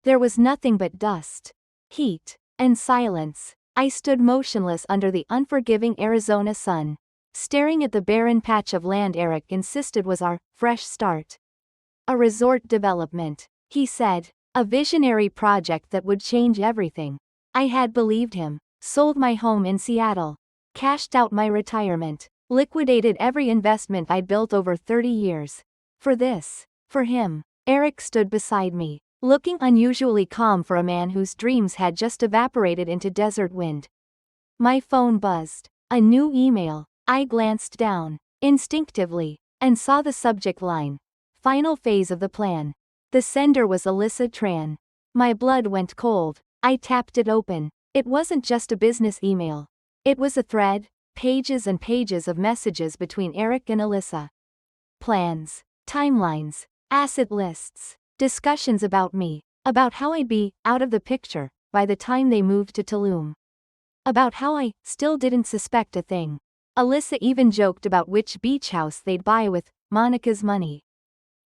There was nothing but dust, heat, and silence. I stood motionless under the unforgiving Arizona sun, staring at the barren patch of land Eric insisted was our fresh start. A resort development, he said. A visionary project that would change everything. I had believed him. Sold my home in Seattle. Cashed out my retirement. Liquidated every investment I'd built over 30 years. For this. For him. Eric stood beside me, looking unusually calm for a man whose dreams had just evaporated into desert wind. My phone buzzed. A new email. I glanced down, instinctively, and saw the subject line. Final phase of the plan. The sender was Alyssa Tran. My blood went cold. I tapped it open. It wasn't just a business email. It was a thread, pages and pages of messages between Eric and Alyssa. Plans, timelines, asset lists, discussions about me, about how I'd be out of the picture by the time they moved to Tulum. About how I still didn't suspect a thing. Alyssa even joked about which beach house they'd buy with Monica's money.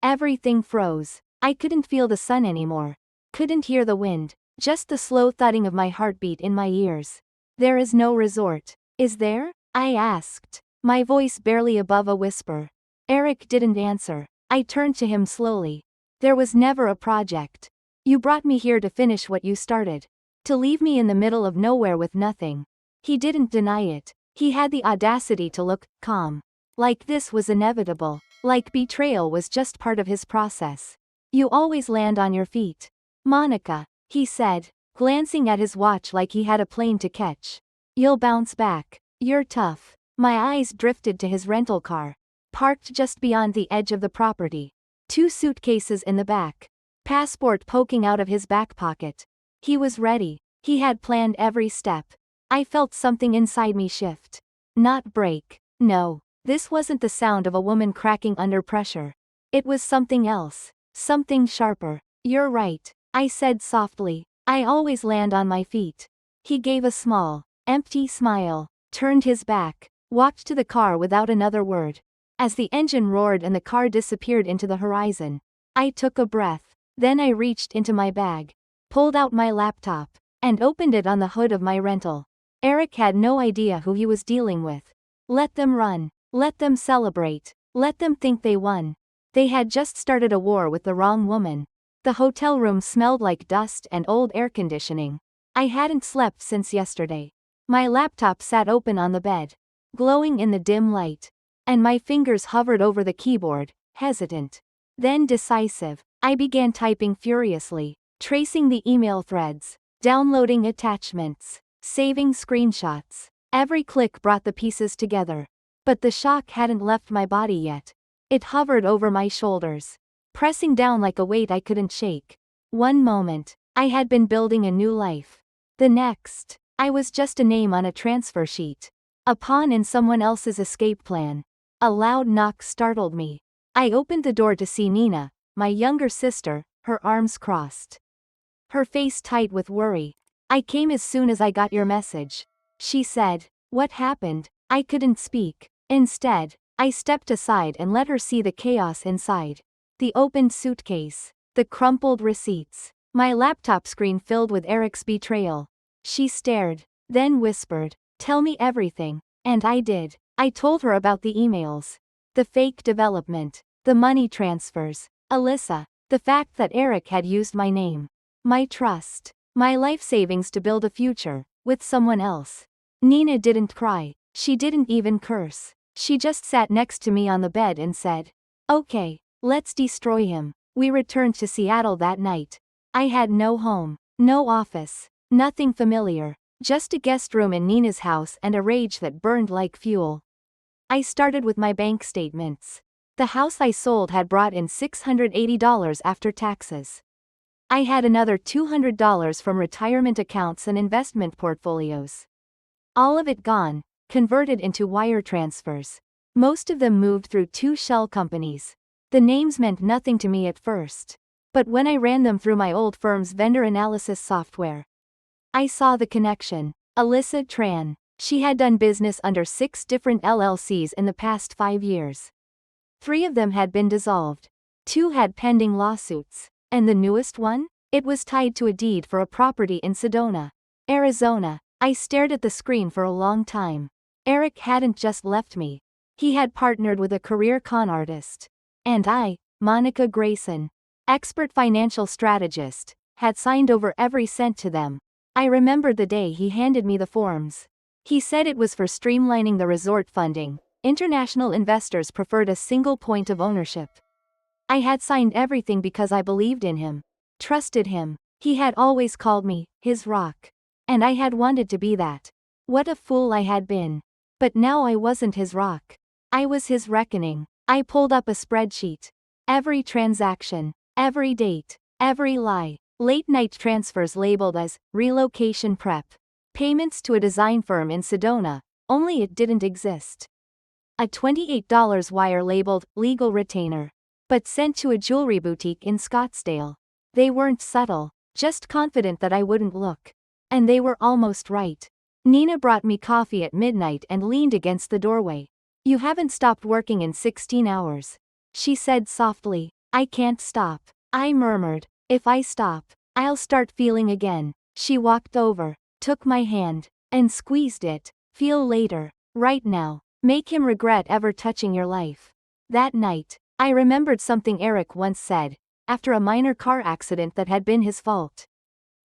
Everything froze. I couldn't feel the sun anymore. Couldn't hear the wind, just the slow thudding of my heartbeat in my ears. There is no resort, is there? I asked, my voice barely above a whisper. Eric didn't answer. I turned to him slowly. There was never a project. You brought me here to finish what you started. To leave me in the middle of nowhere with nothing. He didn't deny it. He had the audacity to look calm. Like this was inevitable. Like betrayal was just part of his process. You always land on your feet. Monica, he said, glancing at his watch like he had a plane to catch. You'll bounce back. You're tough. My eyes drifted to his rental car, parked just beyond the edge of the property. 2 suitcases in the back. Passport poking out of his back pocket. He was ready. He had planned every step. I felt something inside me shift. Not break. No, this wasn't the sound of a woman cracking under pressure. It was something else. Something sharper. You're right, I said softly. I always land on my feet. He gave a small, empty smile, turned his back, walked to the car without another word. As the engine roared and the car disappeared into the horizon, I took a breath. Then I reached into my bag, pulled out my laptop, and opened it on the hood of my rental. Eric had no idea who he was dealing with. Let them run. Let them celebrate. Let them think they won. They had just started a war with the wrong woman. The hotel room smelled like dust and old air conditioning. I hadn't slept since yesterday. My laptop sat open on the bed, glowing in the dim light. And my fingers hovered over the keyboard, hesitant. Then decisive. I began typing furiously, tracing the email threads, downloading attachments, saving screenshots. Every click brought the pieces together. But the shock hadn't left my body yet. It hovered over my shoulders, pressing down like a weight I couldn't shake. One moment, I had been building a new life. The next, I was just a name on a transfer sheet. A pawn in someone else's escape plan. A loud knock startled me. I opened the door to see Nina, my younger sister, her arms crossed. Her face tight with worry. I came as soon as I got your message. She said. What happened? I couldn't speak. Instead, I stepped aside and let her see the chaos inside. The opened suitcase. The crumpled receipts. My laptop screen filled with Eric's betrayal. She stared, then whispered, "Tell me everything." And I did. I told her about the emails. The fake development. The money transfers. Alyssa. The fact that Eric had used my name. My trust. My life savings to build a future, with someone else. Nina didn't cry. She didn't even curse. She just sat next to me on the bed and said, "Okay, let's destroy him." We returned to Seattle that night. I had no home, no office, nothing familiar, just a guest room in Nina's house and a rage that burned like fuel. I started with my bank statements. The house I sold had brought in $680 after taxes. I had another $200 from retirement accounts and investment portfolios. All of it gone, converted into wire transfers. Most of them moved through 2 shell companies. The names meant nothing to me at first. But when I ran them through my old firm's vendor analysis software, I saw the connection. Alyssa Tran. She had done business under 6 different LLCs in the past 5 years. 3 of them had been dissolved. 2 had pending lawsuits. And the newest one? It was tied to a deed for a property in Sedona, Arizona. I stared at the screen for a long time. Eric hadn't just left me. He had partnered with a career con artist. And I, Monica Grayson, expert financial strategist, had signed over every cent to them. I remembered the day he handed me the forms. He said it was for streamlining the resort funding. International investors preferred a single point of ownership. I had signed everything because I believed in him, trusted him. He had always called me his rock. And I had wanted to be that. What a fool I had been. But now I wasn't his rock. I was his reckoning. I pulled up a spreadsheet. Every transaction, every date, every lie, late-night transfers labeled as relocation prep, payments to a design firm in Sedona, only it didn't exist. A $28 wire labeled legal retainer, but sent to a jewelry boutique in Scottsdale. They weren't subtle, just confident that I wouldn't look. And they were almost right. Nina brought me coffee at midnight and leaned against the doorway. "You haven't stopped working in 16 hours. She said softly. "I can't stop." I murmured. "If I stop, I'll start feeling again." She walked over, took my hand, and squeezed it. "Feel later. Right now. Make him regret ever touching your life." That night, I remembered something Eric once said, after a minor car accident that had been his fault.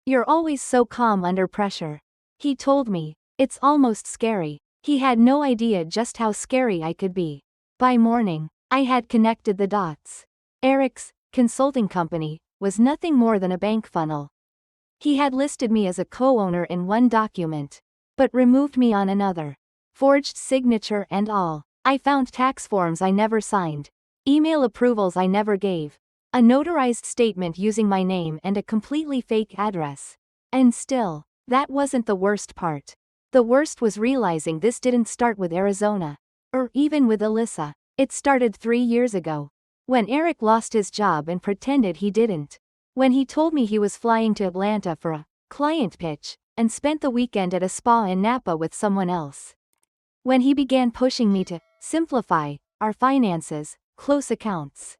"You're always so calm under pressure." He told me. It's almost scary. He had no idea just how scary I could be. By morning, I had connected the dots. Eric's consulting company was nothing more than a bank funnel. He had listed me as a co-owner in one document, but removed me on another. Forged signature and all. I found tax forms I never signed, email approvals I never gave, a notarized statement using my name and a completely fake address. And still, that wasn't the worst part. The worst was realizing this didn't start with Arizona, or even with Alyssa. It started 3 years ago. When Eric lost his job and pretended he didn't. When he told me he was flying to Atlanta for a client pitch, and spent the weekend at a spa in Napa with someone else. When he began pushing me to simplify our finances, close accounts,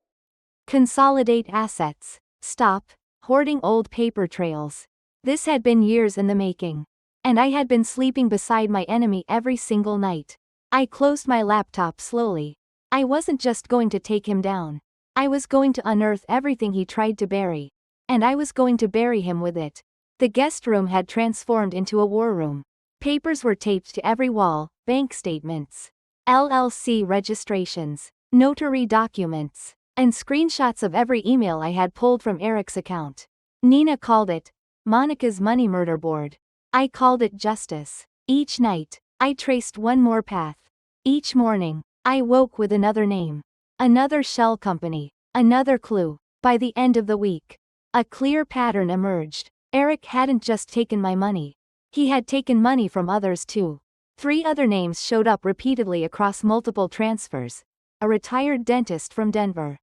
consolidate assets, stop hoarding old paper trails. This had been years in the making. And I had been sleeping beside my enemy every single night. I closed my laptop slowly. I wasn't just going to take him down. I was going to unearth everything he tried to bury. And I was going to bury him with it. The guest room had transformed into a war room. Papers were taped to every wall, bank statements, LLC registrations, notary documents, and screenshots of every email I had pulled from Eric's account. Nina called it Monica's money murder board. I called it justice. Each night, I traced one more path. Each morning, I woke with another name, another shell company, another clue. By the end of the week, a clear pattern emerged. Eric hadn't just taken my money. He had taken money from others too. 3 other names showed up repeatedly across multiple transfers. A retired dentist from Denver,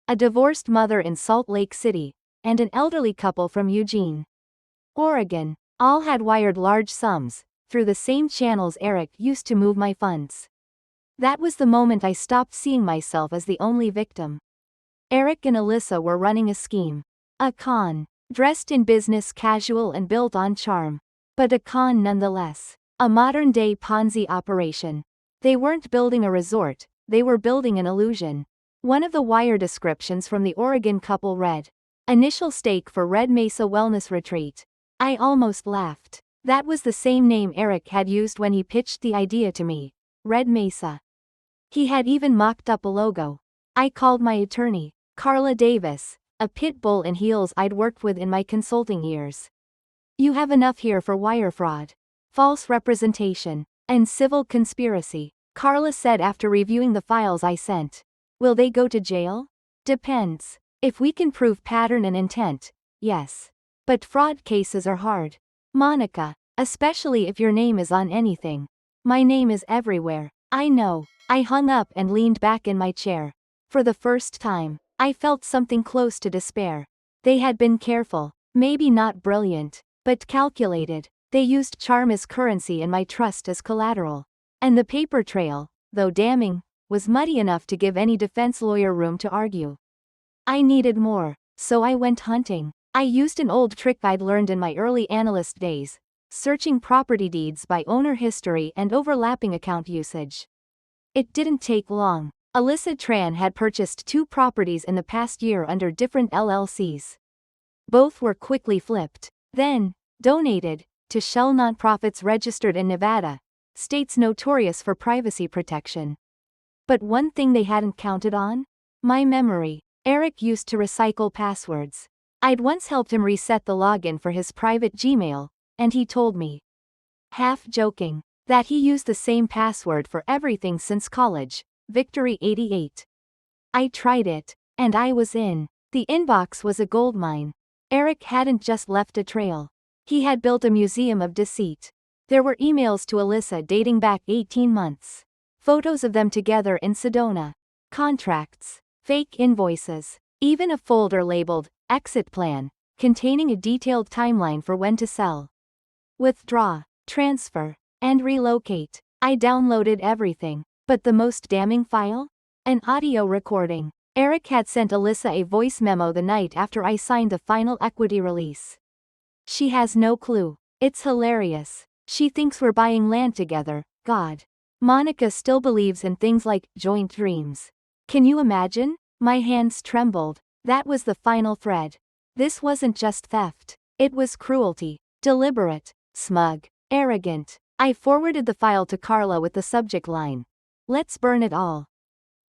a divorced mother in Salt Lake City, and an elderly couple from Eugene, Oregon. All had wired large sums, through the same channels Eric used to move my funds. That was the moment I stopped seeing myself as the only victim. Eric and Alyssa were running a scheme. A con. Dressed in business casual and built on charm. But a con nonetheless. A modern-day Ponzi operation. They weren't building a resort, they were building an illusion. One of the wire descriptions from the Oregon couple read, "Initial stake for Red Mesa Wellness Retreat." I almost laughed. That was the same name Eric had used when he pitched the idea to me. Red Mesa. He had even mocked up a logo. I called my attorney, Carla Davis, a pit bull in heels I'd worked with in my consulting years. "You have enough here for wire fraud, false representation, and civil conspiracy," Carla said after reviewing the files I sent. "Will they go to jail?" "Depends. If we can prove pattern and intent, yes. But fraud cases are hard. Monica, especially if your name is on anything." "My name is everywhere." "I know." I hung up and leaned back in my chair. For the first time, I felt something close to despair. They had been careful, maybe not brilliant, but calculated. They used charm as currency and my trust as collateral. And the paper trail, though damning, was muddy enough to give any defense lawyer room to argue. I needed more, so I went hunting. I used an old trick I'd learned in my early analyst days, searching property deeds by owner history and overlapping account usage. It didn't take long. Alyssa Tran had purchased 2 properties in the past year under different LLCs. Both were quickly flipped, then donated to shell nonprofits registered in Nevada, states notorious for privacy protection. But one thing they hadn't counted on? My memory. Eric used to recycle passwords. I'd once helped him reset the login for his private Gmail, and he told me, half joking, that he used the same password for everything since college, Victory 88. I tried it, and I was in. The inbox was a goldmine. Eric hadn't just left a trail. He had built a museum of deceit. There were emails to Alyssa dating back 18 months. Photos of them together in Sedona. Contracts. Fake invoices. Even a folder labeled, Exit Plan, containing a detailed timeline for when to sell, withdraw, transfer, and relocate. I downloaded everything. But the most damning file? An audio recording. Eric had sent Alyssa a voice memo the night after I signed the final equity release. She has no clue. It's hilarious. She thinks we're buying land together. God. Monica still believes in things like joint dreams. Can you imagine? My hands trembled. That was the final thread. This wasn't just theft. It was cruelty. Deliberate. Smug. Arrogant. I forwarded the file to Carla with the subject line, "Let's burn it all."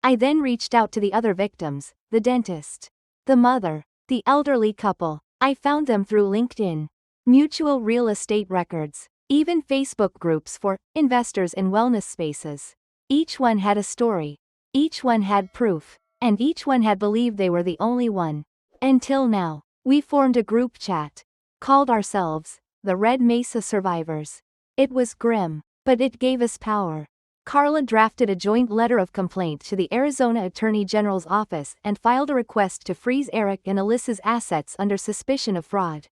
I then reached out to the other victims, the dentist, the mother, the elderly couple. I found them through LinkedIn, mutual real estate records, even Facebook groups for investors in wellness spaces. Each one had a story. Each one had proof. And each one had believed they were the only one. Until now, we formed a group chat, called ourselves the Red Mesa Survivors. It was grim, but it gave us power. Carla drafted a joint letter of complaint to the Arizona Attorney General's office and filed a request to freeze Eric and Alyssa's assets under suspicion of fraud.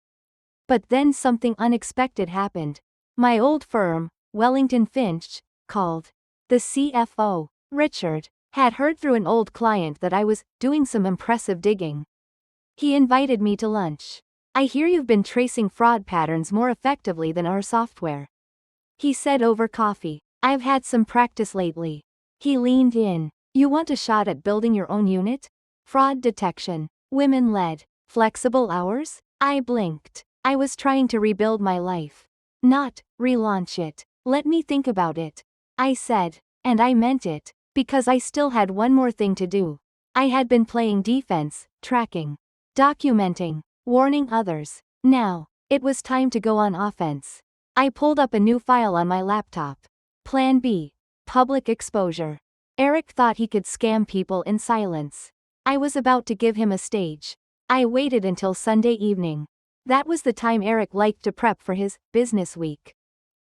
But then something unexpected happened. My old firm, Wellington Finch, called. The CFO, Richard, had heard through an old client that I was doing some impressive digging. He invited me to lunch. "I hear you've been tracing fraud patterns more effectively than our software," he said over coffee. "I've had some practice lately." He leaned in. "You want a shot at building your own unit? Fraud detection. Women-led. Flexible hours?" I blinked. I was trying to rebuild my life. Not relaunch it. "Let me think about it," I said. And I meant it. Because I still had one more thing to do. I had been playing defense, tracking, documenting, warning others. Now, it was time to go on offense. I pulled up a new file on my laptop. Plan B. Public exposure. Eric thought he could scam people in silence. I was about to give him a stage. I waited until Sunday evening. That was the time Eric liked to prep for his business week.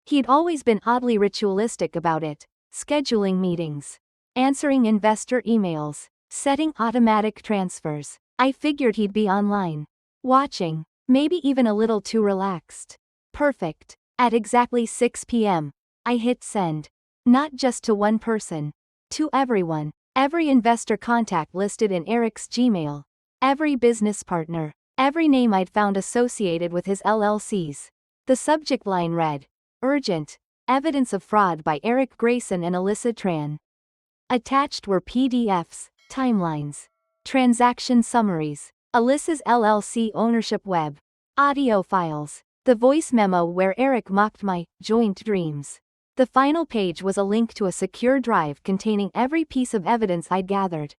He'd always been oddly ritualistic about it, scheduling meetings, answering investor emails, setting automatic transfers. I figured he'd be online, watching, maybe even a little too relaxed. Perfect. At exactly 6 p.m., I hit send. Not just to one person. To everyone. Every investor contact listed in Eric's Gmail. Every business partner. Every name I'd found associated with his LLCs. The subject line read, "Urgent. Evidence of fraud by Eric Grayson and Alyssa Tran." Attached were PDFs, timelines, transaction summaries, Alyssa's LLC ownership web, audio files, the voice memo where Eric mocked my joint dreams. The final page was a link to a secure drive containing every piece of evidence I'd gathered.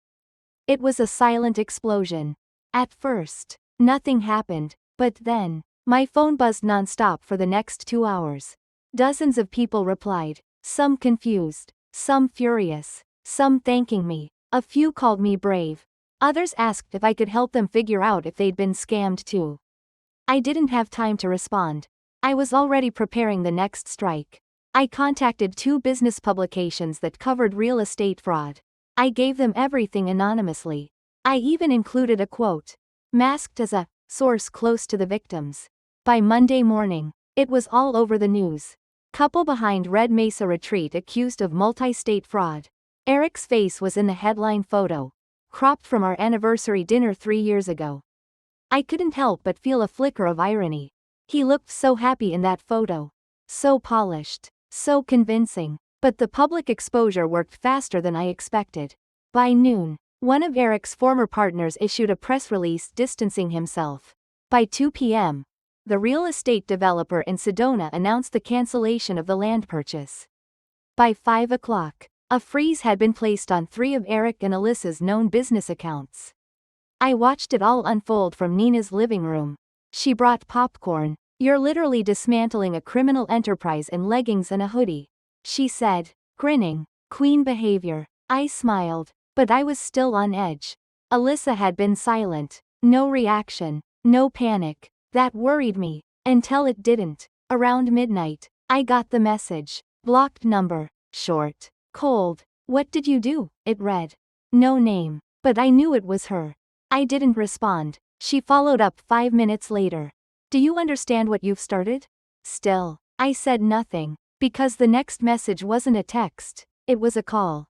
It was a silent explosion. At first, nothing happened, but then, my phone buzzed nonstop for the next 2 hours. Dozens of people replied, some confused, some furious, some thanking me. A few called me brave. Others asked if I could help them figure out if they'd been scammed too. I didn't have time to respond. I was already preparing the next strike. I contacted 2 business publications that covered real estate fraud. I gave them everything anonymously. I even included a quote, masked as a source close to the victims. By Monday morning, it was all over the news. Couple behind Red Mesa retreat accused of multi-state fraud. Eric's face was in the headline photo, cropped from our anniversary dinner 3 years ago. I couldn't help but feel a flicker of irony. He looked so happy in that photo. So polished. So convincing. But the public exposure worked faster than I expected. By noon, one of Eric's former partners issued a press release distancing himself. By 2 p.m., the real estate developer in Sedona announced the cancellation of the land purchase. By 5 o'clock, a freeze had been placed on 3 of Eric and Alyssa's known business accounts. I watched it all unfold from Nina's living room. She brought popcorn. "You're literally dismantling a criminal enterprise in leggings and a hoodie," she said, grinning. Queen behavior. I smiled, but I was still on edge. Alyssa had been silent. No reaction. No panic. That worried me. Until it didn't. Around midnight, I got the message. Blocked number. Short. Cold. "What did you do?" it read. No name. But I knew it was her. I didn't respond. She followed up 5 minutes later. "Do you understand what you've started?" Still, I said nothing. Because the next message wasn't a text, it was a call.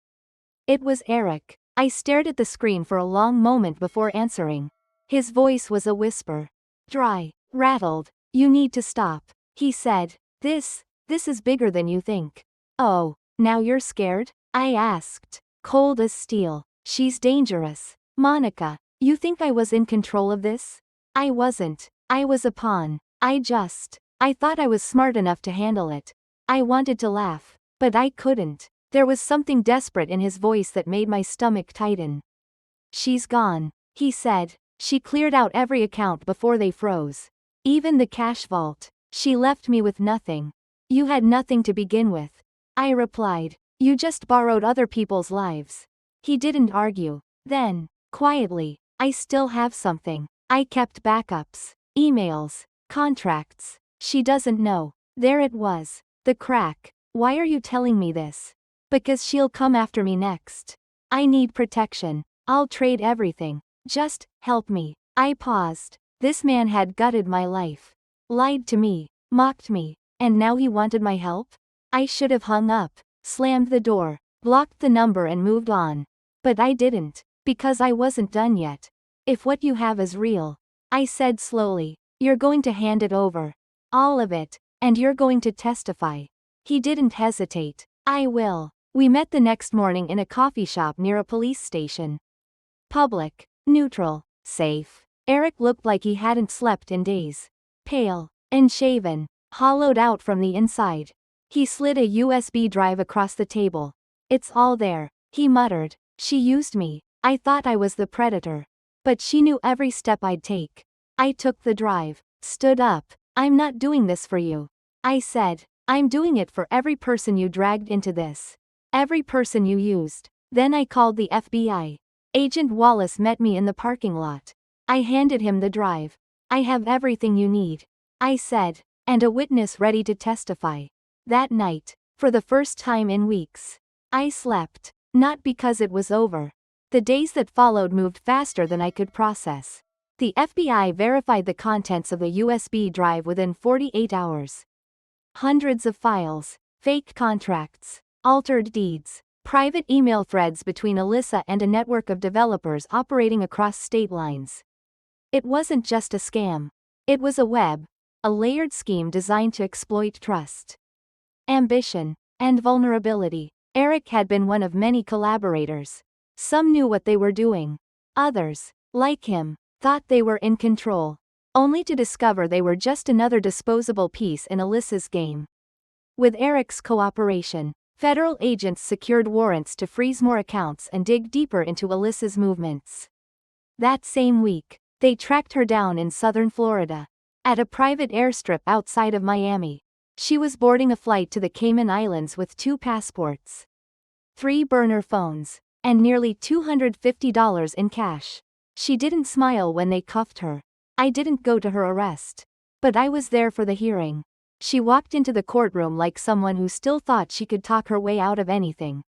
It was Eric. I stared at the screen for a long moment before answering. His voice was a whisper. Dry. Rattled. "You need to stop," he said. This is bigger than you think." "Oh, now you're scared?" I asked. Cold as steel. "She's dangerous. Monica, you think I was in control of this?" I wasn't. I was a pawn. I thought I was smart enough to handle it. I wanted to laugh, but I couldn't. There was something desperate in his voice that made my stomach tighten. "She's gone," he said. "She cleared out every account before they froze. Even the cash vault. She left me with nothing." "You had nothing to begin with," I replied. "You just borrowed other people's lives." He didn't argue. Then, quietly, "I still have something. I kept backups. Emails. Contracts. She doesn't know." There it was. The crack. "Why are you telling me this?" "Because she'll come after me next. I need protection. I'll trade everything. Just help me." I paused. This man had gutted my life. Lied to me. Mocked me. And now he wanted my help? I should have hung up, slammed the door, blocked the number and moved on. But I didn't. Because I wasn't done yet. "If what you have is real," I said slowly, "you're going to hand it over. All of it. And you're going to testify." He didn't hesitate. "I will." We met the next morning in a coffee shop near a police station. Public. Neutral. Safe. Eric looked like he hadn't slept in days. Pale. And shaven. Hollowed out from the inside. He slid a USB drive across the table. "It's all there," he muttered. "She used me. I thought I was the predator. But she knew every step I'd take." I took the drive. Stood up. "I'm not doing this for you," I said. "I'm doing it for every person you dragged into this. Every person you used." Then I called the FBI. Agent Wallace met me in the parking lot. I handed him the drive. "I have everything you need," I said, "and a witness ready to testify." That night, for the first time in weeks, I slept. Not because it was over. The days that followed moved faster than I could process. The FBI verified the contents of the USB drive within 48 hours. Hundreds of files, fake contracts, altered deeds, private email threads between Alyssa and a network of developers operating across state lines. It wasn't just a scam. It was a web, a layered scheme designed to exploit trust, ambition, and vulnerability. Eric had been one of many collaborators. Some knew what they were doing. Others, like him, thought they were in control, only to discover they were just another disposable piece in Alyssa's game. With Eric's cooperation, federal agents secured warrants to freeze more accounts and dig deeper into Alyssa's movements. That same week, they tracked her down in southern Florida, at a private airstrip outside of Miami. She was boarding a flight to the Cayman Islands with 2 passports, 3 burner phones, and nearly $250 in cash. She didn't smile when they cuffed her. I didn't go to her arrest. But I was there for the hearing. She walked into the courtroom like someone who still thought she could talk her way out of anything.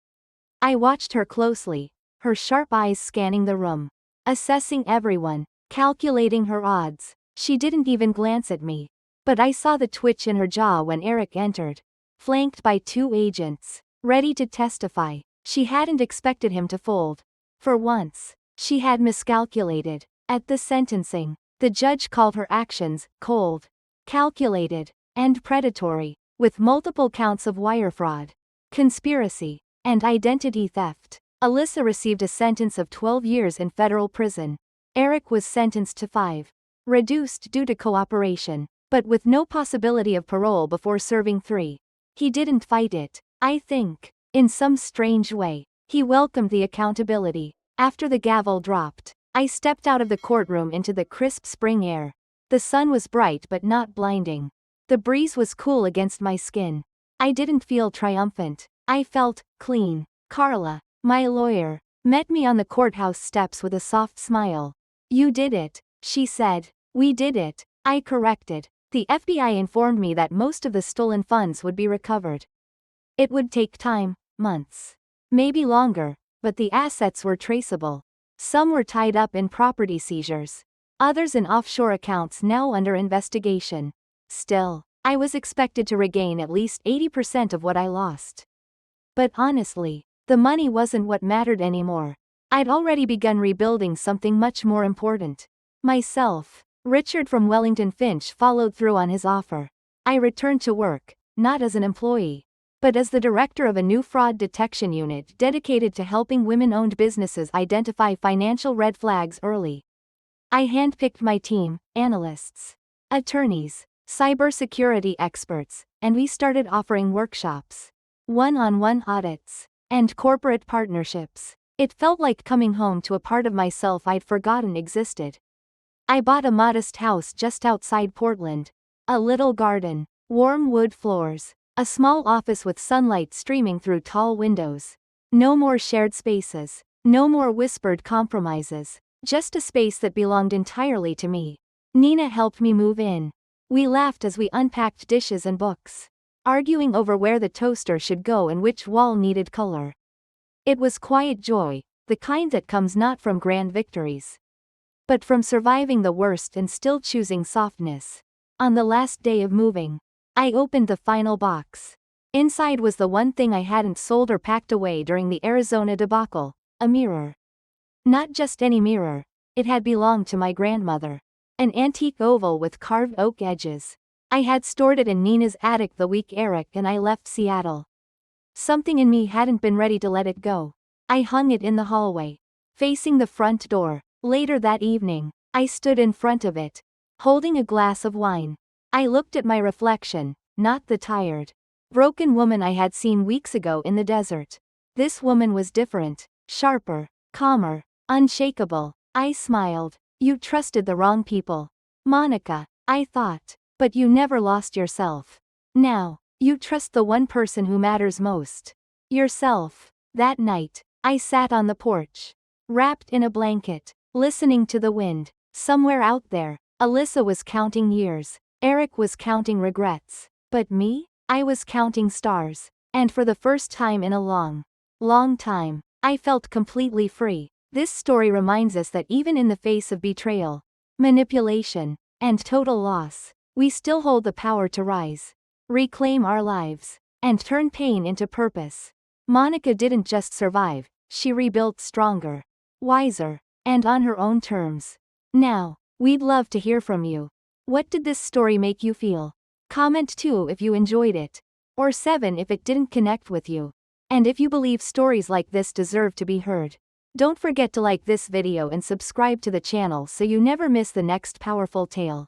I watched her closely, her sharp eyes scanning the room, assessing everyone, calculating her odds. She didn't even glance at me. But I saw the twitch in her jaw when Eric entered, flanked by 2 agents, ready to testify. She hadn't expected him to fold. For once, she had miscalculated. At the sentencing, The judge called her actions cold, calculated, and predatory, with multiple counts of wire fraud, conspiracy, and identity theft. Alyssa received a sentence of 12 years in federal prison. Eric was sentenced to 5, reduced due to cooperation, but with no possibility of parole before serving 3. He didn't fight it, I think. In some strange way, he welcomed the accountability. After the gavel dropped, I stepped out of the courtroom into the crisp spring air. The sun was bright but not blinding. The breeze was cool against my skin. I didn't feel triumphant. I felt clean. Carla, my lawyer, met me on the courthouse steps with a soft smile. "You did it," she said. "We did it," I corrected. The FBI informed me that most of the stolen funds would be recovered. It would take time, months, maybe longer, but the assets were traceable. Some were tied up in property seizures, others in offshore accounts now under investigation. Still, I was expected to regain at least 80% of what I lost. But honestly, the money wasn't what mattered anymore. I'd already begun rebuilding something much more important. Myself. Richard from Wellington Finch followed through on his offer. I returned to work, not as an employee, but as the director of a new fraud detection unit dedicated to helping women-owned businesses identify financial red flags early. I handpicked my team, analysts, attorneys, cybersecurity experts, and we started offering workshops, one-on-one audits, and corporate partnerships. It felt like coming home to a part of myself I'd forgotten existed. I bought a modest house just outside Portland. A little garden, warm wood floors, a small office with sunlight streaming through tall windows. No more shared spaces, no more whispered compromises, just a space that belonged entirely to me. Nina helped me move in. We laughed as we unpacked dishes and books, arguing over where the toaster should go and which wall needed color. It was quiet joy, the kind that comes not from grand victories, but from surviving the worst and still choosing softness. On the last day of moving, I opened the final box. Inside was the one thing I hadn't sold or packed away during the Arizona debacle, a mirror. Not just any mirror, it had belonged to my grandmother. An antique oval with carved oak edges. I had stored it in Nina's attic the week Eric and I left Seattle. Something in me hadn't been ready to let it go. I hung it in the hallway, facing the front door. Later that evening, I stood in front of it, holding a glass of wine. I looked at my reflection, not the tired, broken woman I had seen weeks ago in the desert. This woman was different, sharper, calmer, unshakable. I smiled. "You trusted the wrong people, Monica," I thought, "but you never lost yourself. Now, you trust the one person who matters most, yourself." That night, I sat on the porch, wrapped in a blanket, listening to the wind. Somewhere out there, Alyssa was counting years, Eric was counting regrets, but me? I was counting stars. And for the first time in a long, long time, I felt completely free. This story reminds us that even in the face of betrayal, manipulation, and total loss, we still hold the power to rise, reclaim our lives, and turn pain into purpose. Monica didn't just survive, she rebuilt stronger, wiser, and on her own terms. Now, we'd love to hear from you. What did this story make you feel? Comment 2 if you enjoyed it, or 7 if it didn't connect with you. And if you believe stories like this deserve to be heard. Don't forget to like this video and subscribe to the channel so you never miss the next powerful tale.